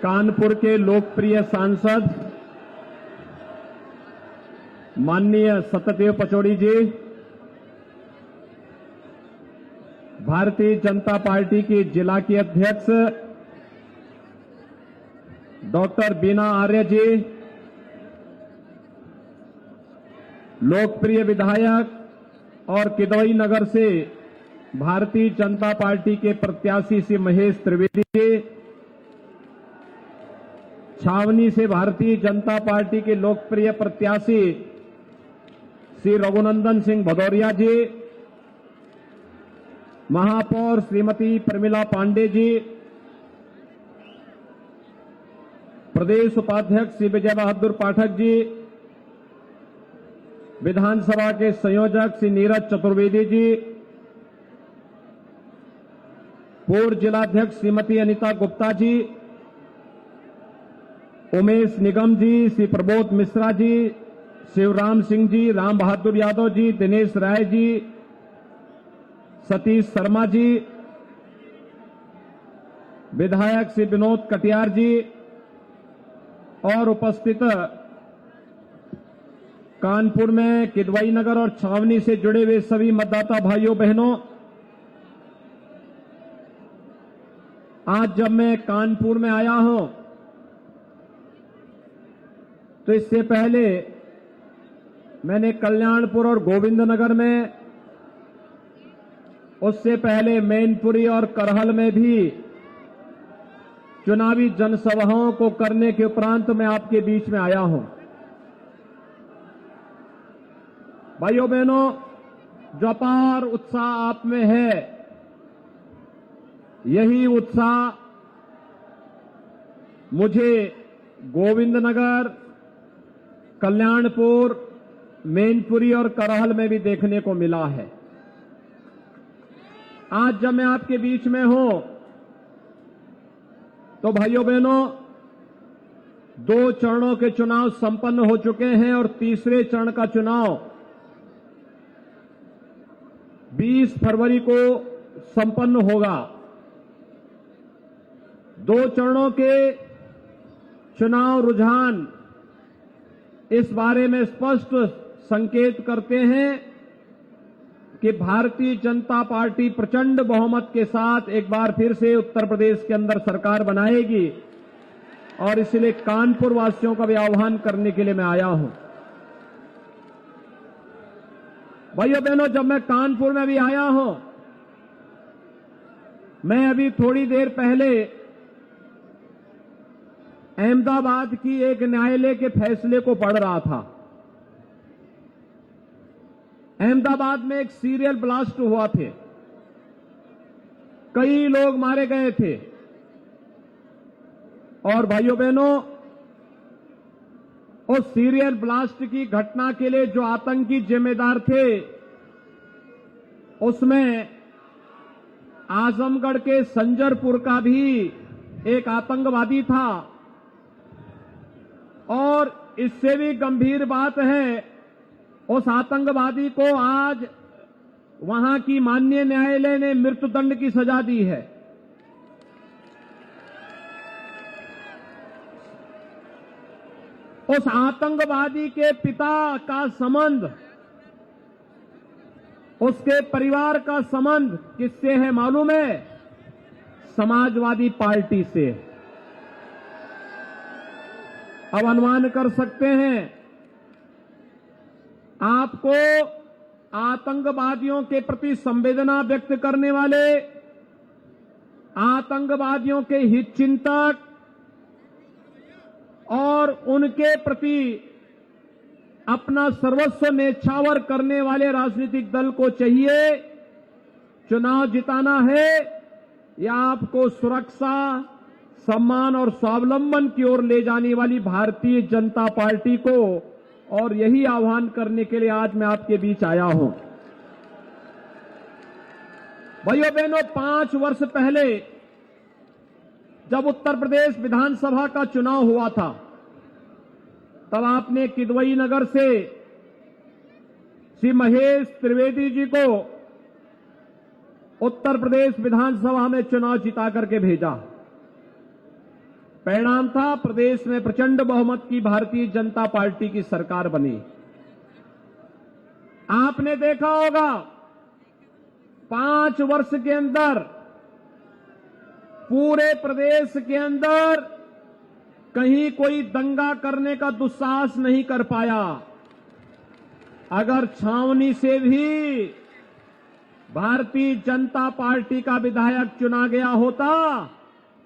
कानपुर के लोकप्रिय सांसद माननीय सत्यदेव पचौड़ी जी, भारतीय जनता पार्टी की जिला की अध्यक्ष डॉक्टर बीना आर्य जी, लोकप्रिय विधायक और किदवई नगर से भारतीय जनता पार्टी के प्रत्याशी श्री महेश त्रिवेदी जी, छावनी से भारतीय जनता पार्टी के लोकप्रिय प्रत्याशी श्री रघुनंदन सिंह भदौरिया जी, महापौर श्रीमती प्रमिला पांडे जी, प्रदेश उपाध्यक्ष श्री विजय बहादुर पाठक जी, विधानसभा के संयोजक श्री नीरज चतुर्वेदी जी, पूर्व जिलाध्यक्ष श्रीमती अनिता गुप्ता जी, उमेश निगम जी, श्री प्रबोध मिश्रा जी, शिवराम सिंह जी, राम बहादुर यादव जी, दिनेश राय जी, सतीश शर्मा जी, विधायक श्री विनोद कटियार जी और उपस्थित कानपुर में किदवई नगर और छावनी से जुड़े हुए सभी मतदाता भाइयों बहनों, आज जब मैं कानपुर में आया हूं तो इससे पहले मैंने कल्याणपुर और गोविंदनगर में, उससे पहले मैनपुरी और करहल में भी चुनावी जनसभाओं को करने के उपरांत मैं आपके बीच में आया हूं। भाइयों बहनों, जो अपार उत्साह आप में है, यही उत्साह मुझे गोविंदनगर, कल्याणपुर, मैनपुरी और करहल में भी देखने को मिला है। आज जब मैं आपके बीच में हूं तो भाइयों बहनों, 2 चरणों के चुनाव संपन्न हो चुके हैं और तीसरे चरण का चुनाव 20 फरवरी को संपन्न होगा। 2 चरणों के चुनाव रुझान इस बारे में स्पष्ट संकेत करते हैं कि भारतीय जनता पार्टी प्रचंड बहुमत के साथ एक बार फिर से उत्तर प्रदेश के अंदर सरकार बनाएगी और इसलिए कानपुर वासियों का भी आह्वान करने के लिए मैं आया हूं। भाइयों बहनों, जब मैं कानपुर में भी आया हूं, मैं अभी थोड़ी देर पहले अहमदाबाद की एक न्यायालय के फैसले को पढ़ रहा था। अहमदाबाद में एक सीरियल ब्लास्ट हुआ थे, कई लोग मारे गए थे और भाइयों बहनों, उस सीरियल ब्लास्ट की घटना के लिए जो आतंकी जिम्मेदार थे, उसमें आजमगढ़ के संजरपुर का भी एक आतंकवादी था। और इससे भी गंभीर बात है, उस आतंकवादी को आज वहां की माननीय न्यायालय ने मृत्युदंड की सजा दी है। उस आतंकवादी के पिता का संबंध, उसके परिवार का संबंध किससे है मालूम है? समाजवादी पार्टी से। अब अनुमान कर सकते हैं, आपको आतंकवादियों के प्रति संवेदना व्यक्त करने वाले, आतंकवादियों के हित चिंतक और उनके प्रति अपना सर्वस्व न्यौछावर करने वाले राजनीतिक दल को चाहिए चुनाव जिताना है या आपको सुरक्षा, सम्मान और स्वावलंबन की ओर ले जाने वाली भारतीय जनता पार्टी को, और यही आह्वान करने के लिए आज मैं आपके बीच आया हूं। भाइयों बहनों, 5 वर्ष पहले जब उत्तर प्रदेश विधानसभा का चुनाव हुआ था, तब आपने किदवई नगर से श्री महेश त्रिवेदी जी को उत्तर प्रदेश विधानसभा में चुनाव जिता करके भेजा। परिणाम था प्रदेश में प्रचंड बहुमत की भारतीय जनता पार्टी की सरकार बनी। आपने देखा होगा 5 वर्ष के अंदर पूरे प्रदेश के अंदर कहीं कोई दंगा करने का दुस्साहस नहीं कर पाया। अगर छावनी से भी भारतीय जनता पार्टी का विधायक चुना गया होता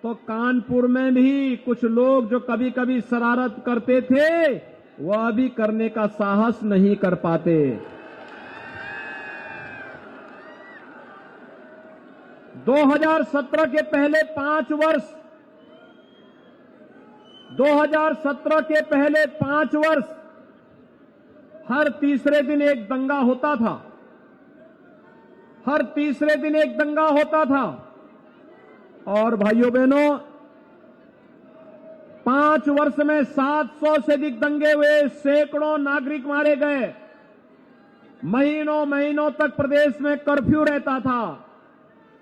तो कानपुर में भी कुछ लोग जो कभी कभी शरारत करते थे वह भी करने का साहस नहीं कर पाते। 2017 के पहले 5 वर्ष 2017 के पहले 5 वर्ष हर तीसरे दिन एक दंगा होता था। हर तीसरे दिन एक दंगा होता था। और भाइयों बहनों 5 वर्ष में 700 से अधिक दंगे हुए, सैकड़ों नागरिक मारे गए, महीनों महीनों तक प्रदेश में कर्फ्यू रहता था।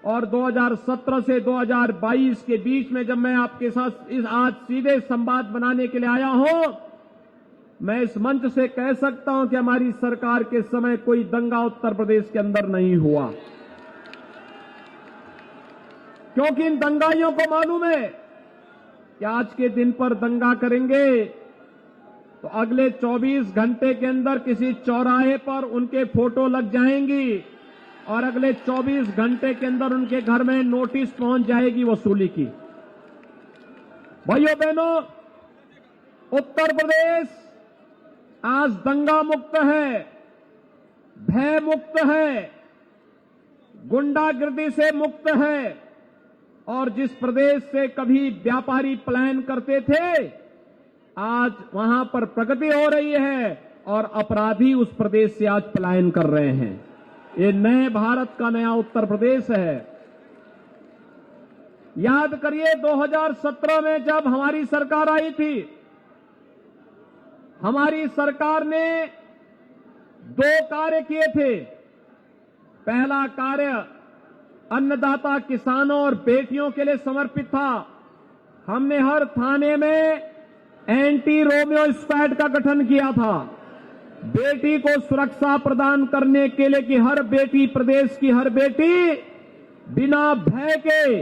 और 2017 से 2022 के बीच में जब मैं आपके साथ इस आज सीधे संवाद बनाने के लिए आया हूं, मैं इस मंच से कह सकता हूं कि हमारी सरकार के समय कोई दंगा उत्तर प्रदेश के अंदर नहीं हुआ, क्योंकि इन दंगाइयों को मालूम है कि आज के दिन पर दंगा करेंगे तो अगले 24 घंटे के अंदर किसी चौराहे पर उनके फोटो लग जाएंगी और अगले 24 घंटे के अंदर उनके घर में नोटिस पहुंच जाएगी वसूली की। भाइयों बहनों, उत्तर प्रदेश आज दंगा मुक्त है, भय मुक्त है, गुंडागिर्दी से मुक्त है। और जिस प्रदेश से कभी व्यापारी पलायन करते थे आज वहां पर प्रगति हो रही है और अपराधी उस प्रदेश से आज पलायन कर रहे हैं। ये नए भारत का नया उत्तर प्रदेश है। याद करिए 2017 में जब हमारी सरकार आई थी, हमारी सरकार ने 2 कार्य किए थे। पहला कार्य अन्नदाता किसानों और बेटियों के लिए समर्पित था। हमने हर थाने में एंटी रोमियो स्क्वाड का गठन किया था, बेटी को सुरक्षा प्रदान करने के लिए कि हर बेटी, प्रदेश की हर बेटी बिना भय के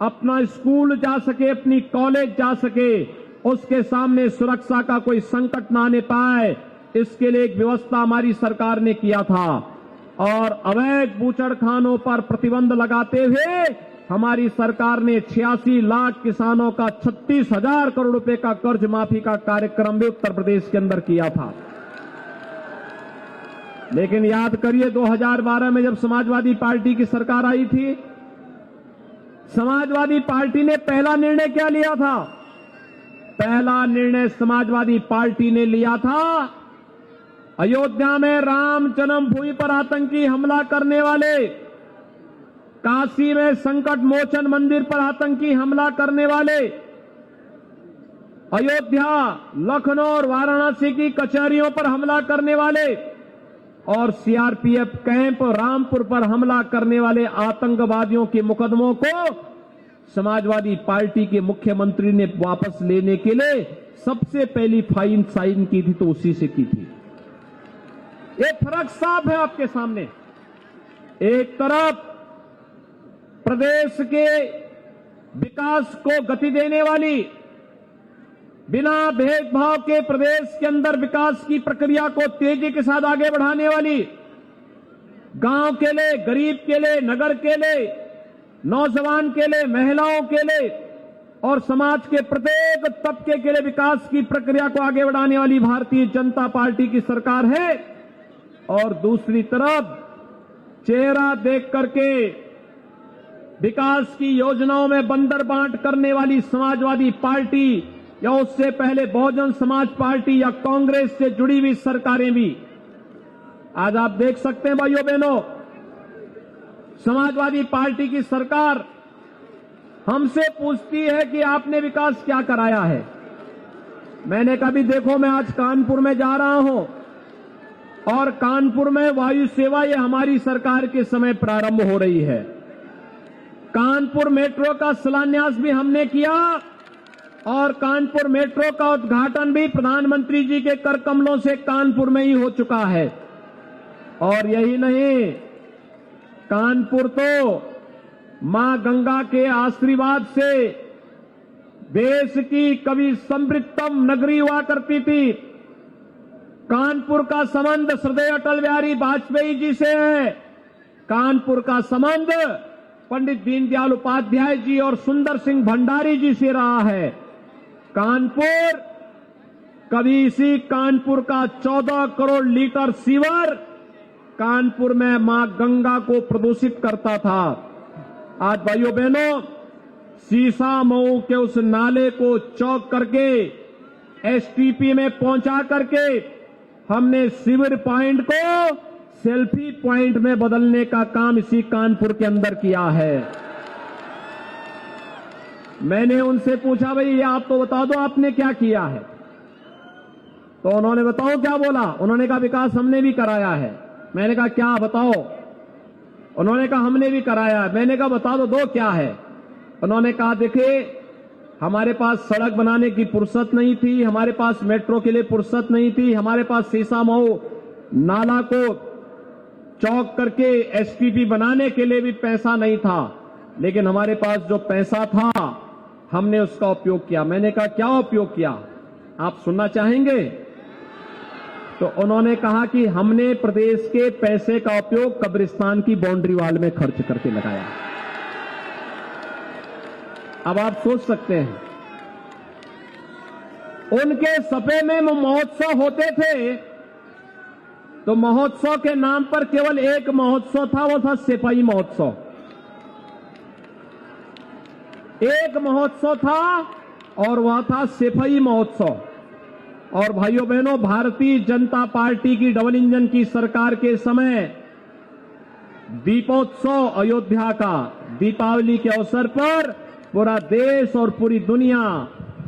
अपना स्कूल जा सके, अपनी कॉलेज जा सके, उसके सामने सुरक्षा का कोई संकट ना आने पाए, इसके लिए एक व्यवस्था हमारी सरकार ने किया था। और अवैध बूचड़खानों पर प्रतिबंध लगाते हुए हमारी सरकार ने 86 लाख किसानों का 36,000 करोड़ रुपए का कर्ज माफी का कार्यक्रम भी उत्तर प्रदेश के अंदर किया था। लेकिन याद करिए 2012 में जब समाजवादी पार्टी की सरकार आई थी, समाजवादी पार्टी ने पहला निर्णय क्या लिया था? पहला निर्णय समाजवादी पार्टी ने लिया था अयोध्या में राम जन्मभूमि पर आतंकी हमला करने वाले, काशी में संकट मोचन मंदिर पर आतंकी हमला करने वाले, अयोध्या, लखनऊ और वाराणसी की कचहरियों पर हमला करने वाले और सीआरपीएफ कैंप रामपुर पर हमला करने वाले आतंकवादियों के मुकदमों को समाजवादी पार्टी के मुख्यमंत्री ने वापस लेने के लिए सबसे पहली फाइल साइन की थी तो उसी से की थी। ये फर्क साफ है आपके सामने। एक तरफ प्रदेश के विकास को गति देने वाली, बिना भेदभाव के प्रदेश के अंदर विकास की प्रक्रिया को तेजी के साथ आगे बढ़ाने वाली, गांव के लिए, गरीब के लिए, नगर के लिए, नौजवान के लिए, महिलाओं के लिए और समाज के प्रत्येक तबके के लिए विकास की प्रक्रिया को आगे बढ़ाने वाली भारतीय जनता पार्टी की सरकार है। और दूसरी तरफ चेहरा देख करके विकास की योजनाओं में बंदर बांट करने वाली समाजवादी पार्टी या उससे पहले बहुजन समाज पार्टी या कांग्रेस से जुड़ी हुई सरकारें भी आज आप देख सकते हैं। भाइयों बहनों, समाजवादी पार्टी की सरकार हमसे पूछती है कि आपने विकास क्या कराया है। मैंने कहा भी देखो, मैं आज कानपुर में जा रहा हूं और कानपुर में वायु सेवा ये हमारी सरकार के समय प्रारंभ हो रही है। कानपुर मेट्रो का शिलान्यास भी हमने किया और कानपुर मेट्रो का उद्घाटन भी प्रधानमंत्री जी के कर कमलों से कानपुर में ही हो चुका है। और यही नहीं, कानपुर तो मां गंगा के आशीर्वाद से देश की कभी समृद्धतम नगरी हुआ करती थी। कानपुर का संबंध श्रद्धेय अटल बिहारी वाजपेयी जी से है। कानपुर का संबंध पंडित दीनदयाल उपाध्याय जी और सुंदर सिंह भंडारी जी से रहा है। कानपुर, कभी इसी कानपुर का 14 करोड़ लीटर सीवर कानपुर में मां गंगा को प्रदूषित करता था। आज भाइयों बहनों, सीसा मऊ के उस नाले को चौक करके एसटीपी में पहुंचा करके हमने शिविर पॉइंट को सेल्फी पॉइंट में बदलने का काम इसी कानपुर के अंदर किया है। मैंने उनसे पूछा, भाई ये आप तो बता दो आपने क्या किया है। तो उन्होंने बताओ क्या बोला। उन्होंने कहा विकास हमने भी कराया है। मैंने कहा क्या बताओ। उन्होंने कहा हमने भी कराया है। मैंने कहा बता दो क्या है। उन्होंने कहा देखिए, हमारे पास सड़क बनाने की फुर्सत नहीं थी, हमारे पास मेट्रो के लिए फुर्सत नहीं थी, हमारे पास सीसा मऊ नाला को चौक करके एसटीपी बनाने के लिए भी पैसा नहीं था, लेकिन हमारे पास जो पैसा था हमने उसका उपयोग किया। मैंने कहा क्या उपयोग किया, आप सुनना चाहेंगे। तो उन्होंने कहा कि हमने प्रदेश के पैसे का उपयोग कब्रिस्तान की बाउंड्री वॉल में खर्च करके लगाया। अब आप सोच सकते हैं, उनके सपे में महोत्सव होते थे तो महोत्सव के नाम पर केवल एक महोत्सव था, वो था सिपाही महोत्सव। एक महोत्सव था और वह था सिपाही महोत्सव। और भाइयों बहनों, भारतीय जनता पार्टी की डबल इंजन की सरकार के समय दीपोत्सव अयोध्या का, दीपावली के अवसर पर पूरा देश और पूरी दुनिया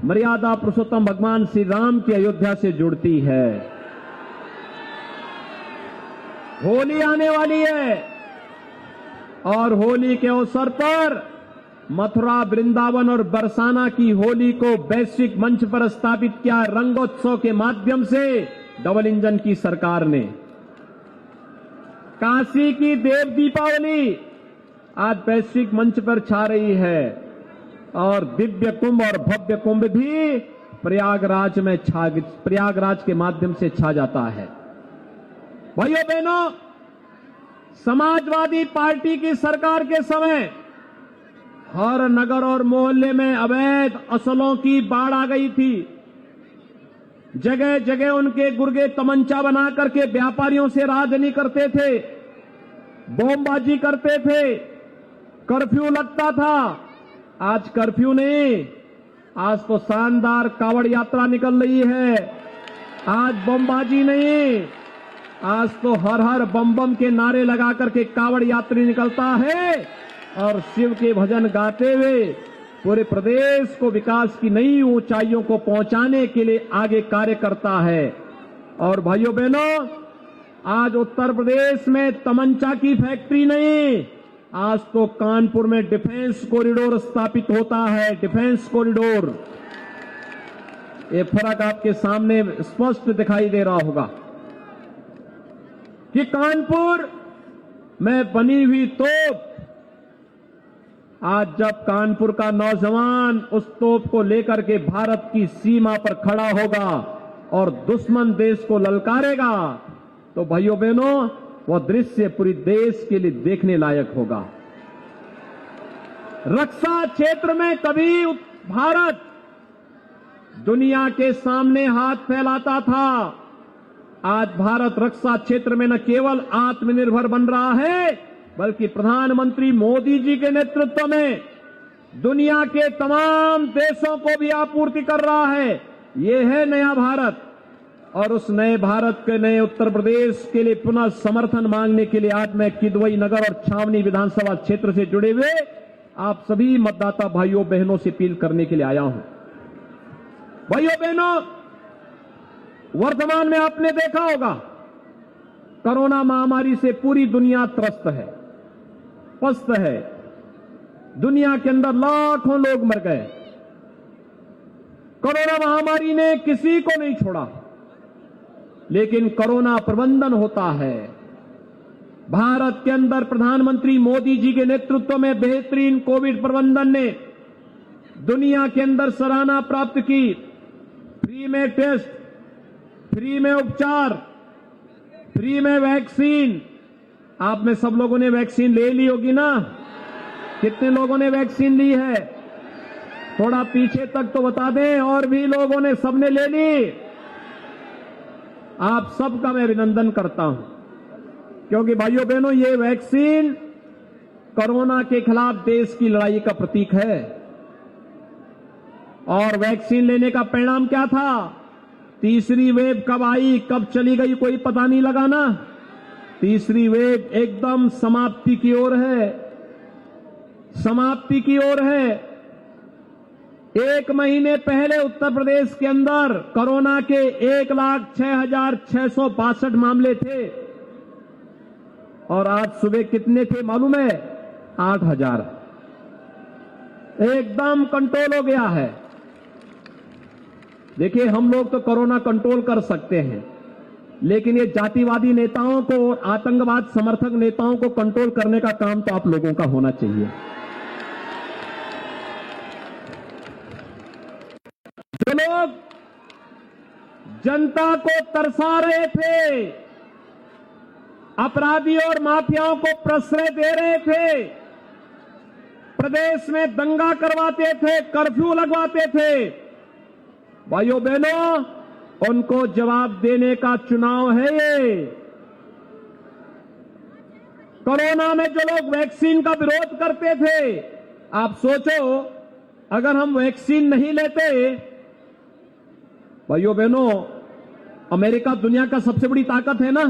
मर्यादा पुरुषोत्तम भगवान श्री राम की अयोध्या से जुड़ती है। होली आने वाली है और होली के अवसर पर मथुरा, वृंदावन और बरसाना की होली को वैश्विक मंच पर स्थापित किया रंगोत्सव के माध्यम से डबल इंजन की सरकार ने। काशी की देव दीपावली आज वैश्विक मंच पर छा रही है और दिव्य कुंभ और भव्य कुंभ भी प्रयागराज के माध्यम से छा जाता है। भाइयों बहनों, समाजवादी पार्टी की सरकार के समय हर नगर और मोहल्ले में अवैध असलों की बाढ़ आ गई थी। जगह जगह उनके गुर्गे तमंचा बना करके व्यापारियों से राजनी करते थे, बमबाजी करते थे, कर्फ्यू लगता था। आज कर्फ्यू नहीं, आज तो शानदार कावड़ यात्रा निकल रही है। आज बमबाजी नहीं, आज तो हर हर बम बम के नारे लगा करके कावड़ यात्री निकलता है और शिव के भजन गाते हुए पूरे प्रदेश को विकास की नई ऊंचाइयों को पहुंचाने के लिए आगे कार्य करता है। और भाइयों बहनों, आज उत्तर प्रदेश में तमंचा की फैक्ट्री नहीं, आज तो कानपुर में डिफेंस कॉरिडोर स्थापित होता है। डिफेंस कॉरिडोर, ये फर्क आपके सामने स्पष्ट दिखाई दे रहा होगा कि कानपुर में बनी हुई तोप, आज जब कानपुर का नौजवान उस तोप को लेकर के भारत की सीमा पर खड़ा होगा और दुश्मन देश को ललकारेगा, तो भाइयों बहनों, वह दृश्य पूरी देश के लिए देखने लायक होगा। रक्षा क्षेत्र में कभी भारत दुनिया के सामने हाथ फैलाता था, आज भारत रक्षा क्षेत्र में न केवल आत्मनिर्भर बन रहा है, बल्कि प्रधानमंत्री मोदी जी के नेतृत्व में दुनिया के तमाम देशों को भी आपूर्ति कर रहा है। ये है नया भारत। और उस नए भारत के नए उत्तर प्रदेश के लिए पुनः समर्थन मांगने के लिए आज मैं किदवई नगर और छावनी विधानसभा क्षेत्र से जुड़े हुए आप सभी मतदाता भाइयों बहनों से अपील करने के लिए आया हूं। भाइयों बहनों, वर्तमान में आपने देखा होगा कोरोना महामारी से पूरी दुनिया त्रस्त है, पस्त है। दुनिया के अंदर लाखों लोग मर गए। कोरोना महामारी ने किसी को नहीं छोड़ा, लेकिन कोरोना प्रबंधन होता है। भारत के अंदर प्रधानमंत्री मोदी जी के नेतृत्व में बेहतरीन कोविड प्रबंधन ने दुनिया के अंदर सराहना प्राप्त की। फ्री में टेस्ट, फ्री में उपचार, फ्री में वैक्सीन। आप में सब लोगों ने वैक्सीन ले ली होगी ना? कितने लोगों ने वैक्सीन ली है? थोड़ा पीछे तक तो बता दें। और भी लोगों ने, सबने ले ली? आप सबका मैं अभिनंदन करता हूं, क्योंकि भाइयों बहनों, ये वैक्सीन कोरोना के खिलाफ देश की लड़ाई का प्रतीक है। और वैक्सीन लेने का परिणाम क्या था? तीसरी वेव कब आई, कब चली गई, कोई पता नहीं लगा ना। तीसरी वेव एकदम समाप्ति की ओर है, समाप्ति की ओर है। 1 महीने पहले उत्तर प्रदेश के अंदर कोरोना के 1,06,662 मामले थे, और आज सुबह कितने थे मालूम है? 8,000। एकदम कंट्रोल हो गया है। देखिए, हम लोग तो कोरोना कंट्रोल कर सकते हैं, लेकिन ये जातिवादी नेताओं को और आतंकवाद समर्थक नेताओं को कंट्रोल करने का काम तो आप लोगों का होना चाहिए। जो लोग जनता को तरसा रहे थे, अपराधियों और माफियाओं को प्रश्रय दे रहे थे, प्रदेश में दंगा करवाते थे, कर्फ्यू लगवाते थे, भाइयों बहनों, उनको जवाब देने का चुनाव है ये। कोरोना में जो लोग वैक्सीन का विरोध करते थे, आप सोचो अगर हम वैक्सीन नहीं लेते, भाइयों बहनों, अमेरिका दुनिया का सबसे बड़ी ताकत है ना।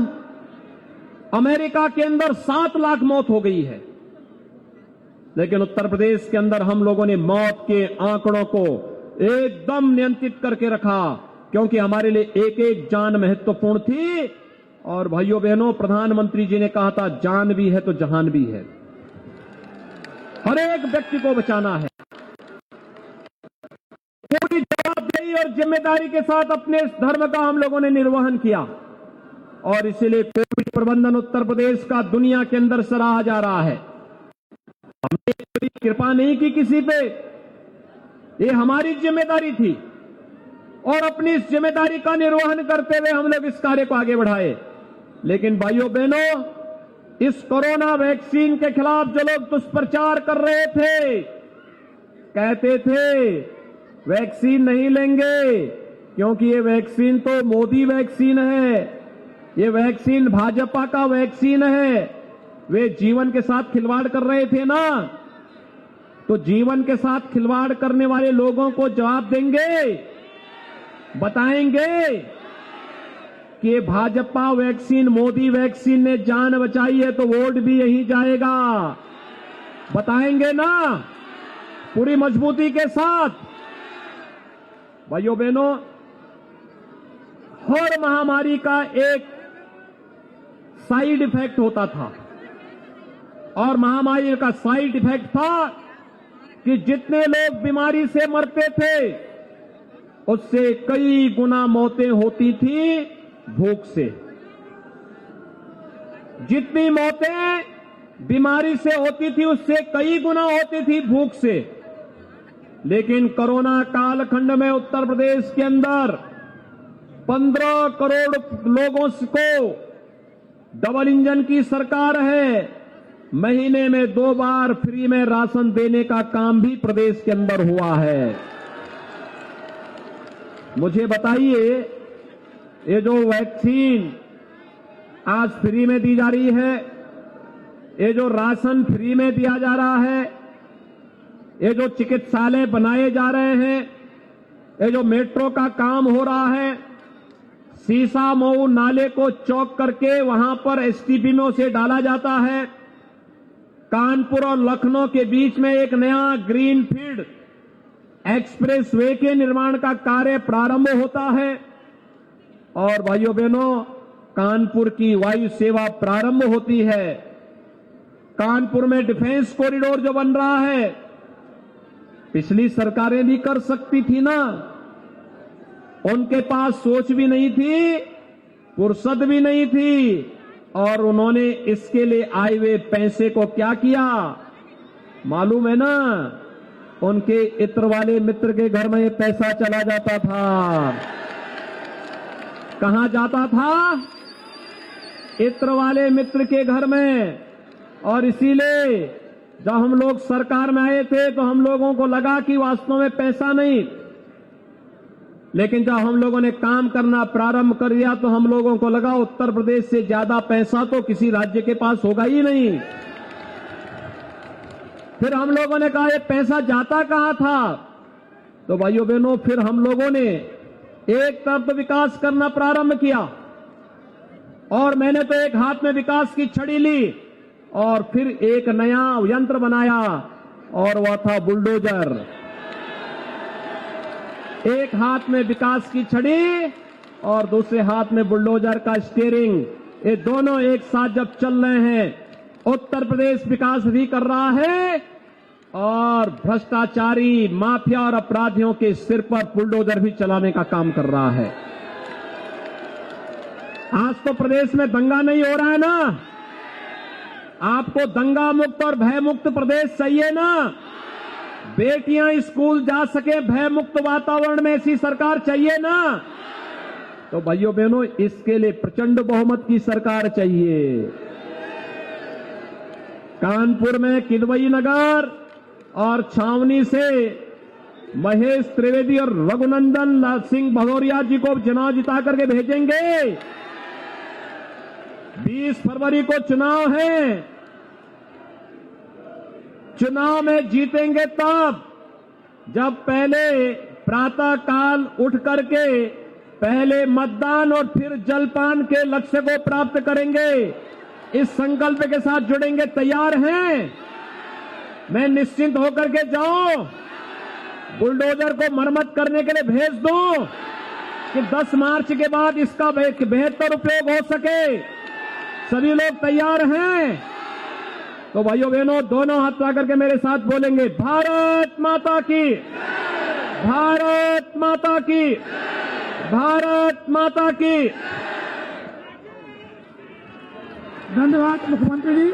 अमेरिका के अंदर 7 लाख मौत हो गई है, लेकिन उत्तर प्रदेश के अंदर हम लोगों ने मौत के आंकड़ों को एकदम नियंत्रित करके रखा, क्योंकि हमारे लिए एक एक जान महत्वपूर्ण थी। और भाइयों बहनों, प्रधानमंत्री जी ने कहा था, जान भी है तो जहान भी है। हर एक व्यक्ति को बचाना है। पूरी जवाबदेही और जिम्मेदारी के साथ अपने इस धर्म का हम लोगों ने निर्वहन किया, और इसीलिए कोविड प्रबंधन उत्तर प्रदेश का दुनिया के अंदर सराहा जा रहा है। हमने कोई कृपा नहीं की किसी पे, ये हमारी जिम्मेदारी थी, और अपनी इस जिम्मेदारी का निर्वहन करते हुए हम लोग इस कार्य को आगे बढ़ाए। लेकिन भाइयों बहनों, इस कोरोना वैक्सीन के खिलाफ जो लोग दुष्प्रचार कर रहे थे, कहते थे वैक्सीन नहीं लेंगे, क्योंकि ये वैक्सीन तो मोदी वैक्सीन है, ये वैक्सीन भाजपा का वैक्सीन है। वे जीवन के साथ खिलवाड़ कर रहे थे ना, तो जीवन के साथ खिलवाड़ करने वाले लोगों को जवाब देंगे, बताएंगे कि भाजपा वैक्सीन, मोदी वैक्सीन ने जान बचाई है, तो वोट भी यही जाएगा। बताएंगे ना, पूरी मजबूती के साथ। भाइयों बहनों, हर महामारी का एक साइड इफेक्ट होता था, और महामारी का साइड इफेक्ट था कि जितने लोग बीमारी से मरते थे, उससे कई गुना मौतें होती थी भूख से। जितनी मौतें बीमारी से होती थी, उससे कई गुना होती थी भूख से। लेकिन कोरोना कालखंड में उत्तर प्रदेश के अंदर 15 करोड़ लोगों को, डबल इंजन की सरकार है, महीने में 2 बार फ्री में राशन देने का काम भी प्रदेश के अंदर हुआ है। मुझे बताइए, ये जो वैक्सीन आज फ्री में दी जा रही है, ये जो राशन फ्री में दिया जा रहा है, ये जो चिकित्सालय बनाए जा रहे हैं, ये जो मेट्रो का काम हो रहा है, सीसा मऊ नाले को चौक करके वहां पर एसटीपी में उसे डाला जाता है, कानपुर और लखनऊ के बीच में एक नया ग्रीनफील्ड एक्सप्रेस वे के निर्माण का कार्य प्रारंभ होता है, और भाइयों बहनों, कानपुर की वायु सेवा प्रारंभ होती है। कानपुर में डिफेंस कॉरिडोर जो बन रहा है, पिछली सरकारें भी कर सकती थी ना, उनके पास सोच भी नहीं थी, फुर्सत भी नहीं थी, और उन्होंने इसके लिए आए हुए पैसे को क्या किया मालूम है ना? उनके इत्र वाले मित्र के घर में ये पैसा चला जाता था। कहां जाता था? इत्र वाले मित्र के घर में। और इसीलिए जब हम लोग सरकार में आए थे तो हम लोगों को लगा कि वास्तव में पैसा नहीं, लेकिन जब हम लोगों ने काम करना प्रारंभ कर दिया तो हम लोगों को लगा उत्तर प्रदेश से ज्यादा पैसा तो किसी राज्य के पास होगा ही नहीं। फिर हम लोगों ने कहा ये पैसा जाता कहां था? तो भाइयों बहनों, फिर हम लोगों ने एक तरफ तो विकास करना प्रारंभ किया, और मैंने तो एक हाथ में विकास की छड़ी ली और फिर एक नया यंत्र बनाया, और वह था बुलडोजर। एक हाथ में विकास की छड़ी और दूसरे हाथ में बुलडोजर का स्टीयरिंग। ये दोनों एक साथ जब चल रहे हैं, उत्तर प्रदेश विकास भी कर रहा है और भ्रष्टाचारी, माफिया और अपराधियों के सिर पर बुलडोजर भी चलाने का काम कर रहा है। आज तो प्रदेश में दंगा नहीं हो रहा है ना? आपको दंगा मुक्त और भय मुक्त प्रदेश चाहिए ना? बेटियां स्कूल जा सके भय मुक्त वातावरण में ऐसी सरकार चाहिए ना? तो भाइयों बहनों, इसके लिए प्रचंड बहुमत की सरकार चाहिए। कानपुर में किदवई नगर और छावनी से महेश त्रिवेदी और रघुनंदन सिंह भदौरिया जी को चुनाव जिता करके भेजेंगे। 20 फरवरी को चुनाव है। चुनाव में जीतेंगे तब जब पहले प्रातः काल उठ करके पहले मतदान और फिर जलपान के लक्ष्य को प्राप्त करेंगे। इस संकल्प के साथ जुड़ेंगे। तैयार हैं? मैं निश्चिंत होकर के जाऊं, बुलडोजर को मरम्मत करने के लिए भेज दूं कि 10 मार्च के बाद इसका बेहतर उपयोग हो सके। सभी लोग तैयार हैं? तो भाइयों बहनों, दोनों हाथ उठा करके मेरे साथ बोलेंगे, भारत माता की, भारत माता की, भारत माता की। धन्यवाद मुख्यमंत्री जी।